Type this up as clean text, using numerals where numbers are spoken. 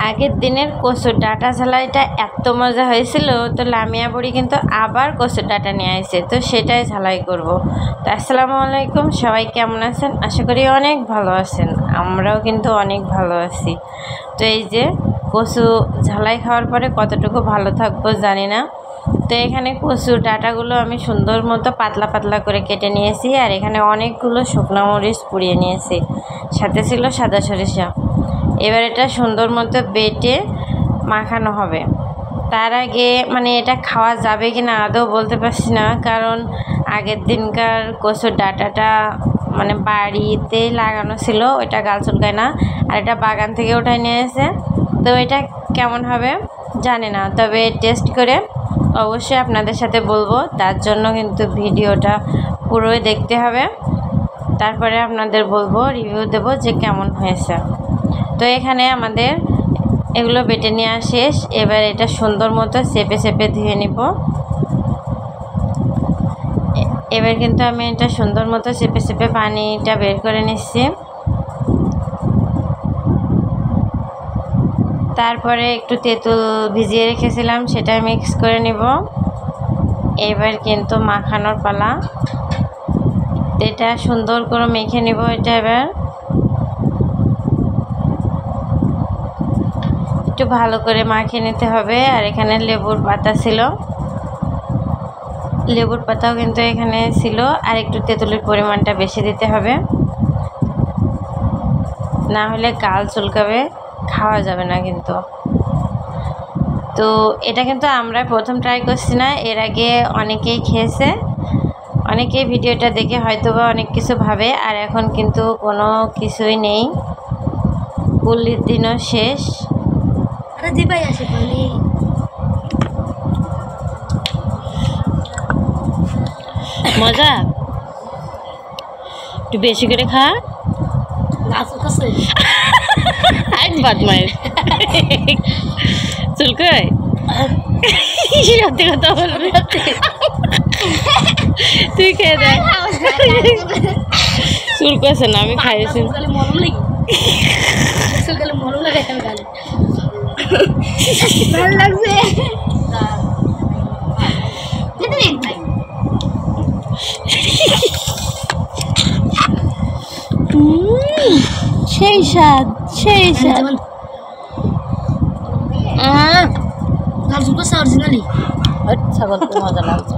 আগের দিনের কচুর ডাঁটা ঝালাইটা এত মজা হয়েছিল, তো লামিয়া বুড়ি কিন্তু আবার কচুর ডাঁটা নিয়ে আসছে, তো সেটাই ঝালাই করব। তো আসসালামু আলাইকুম, সবাই কেমন আছেন? আশা করি অনেক ভালো আছেন, আমরাও কিন্তু অনেক ভালো আছি। তো এই যে কচু ঝালাই খাওয়ার পরে কতটুকু ভালো থাকবো জানি না। তো এখানে কচুর ডাঁটাগুলো আমি সুন্দর মতো পাতলা পাতলা করে কেটে নিয়েছি, আর এখানে অনেকগুলো শুকনো মরিচ পুড়িয়ে নিয়েছি, সাথে ছিল সাদা সরিষা। এবার এটা সুন্দর মতো বেটে মাখানো হবে। তার আগে এটা খাওয়া যাবে কি না আদৌ বলতে পারছি না, কারণ আগের দিনকার কচুর ডাঁটাটা বাড়িতে লাগানো ছিল, ওইটা গাল চুলকায় না, আর এটা বাগান থেকে উঠাই নিয়ে এসে। তো এটা কেমন হবে জানি না, তবে টেস্ট করে অবশ্যই আপনাদের সাথে বলবো। তার জন্য কিন্তু ভিডিওটা পুরোই দেখতে হবে, তারপরে আপনাদের বলবো, রিভিউ দেবো যে কেমন হয়েছে। তো এখানে আমাদের এগুলো বেটে নেওয়া শেষ। এবার এটা সুন্দর মতো চেপে চেপে ধুয়ে নিব। এবার কিন্তু আমি এটা সুন্দর মতো চেপে চেপে পানিটা বের করে নিচ্ছি। তারপরে একটু তেঁতুল ভিজিয়ে রেখেছিলাম, সেটা মিক্স করে নিব। এবার কিন্তু মাখানোর পালা, এটা সুন্দর করে মেখে নিব। এটা এবার একটু ভালো করে মাখিয়ে নিতে হবে। আর এখানে লেবুর পাতা ছিল, লেবুর পাতাও কিন্তু এখানে ছিল, আর একটু তেঁতুলের পরিমাণটা বেশি দিতে হবে, না হলে গাল চুলকাবে, খাওয়া যাবে না কিন্তু। তো এটা কিন্তু আমরা প্রথম ট্রাই করছি না, এর আগে অনেকেই খেয়েছে, অনেকেই ভিডিওটা দেখে হয়তোবা অনেক কিছু ভাবে। আর এখন কিন্তু কোনো কিছুই নেই, কুলির দিনও শেষ। মজা, একটু বেশি করে খা। বদমাইশ চুলকায়, সত্যি কথা বলবি, তুই খেয়ে দেখ। চুলকাছে না, আমি খাইছি। সেই স্বাদ, সেই স্বাদ। ছাগল মজা লাগছে।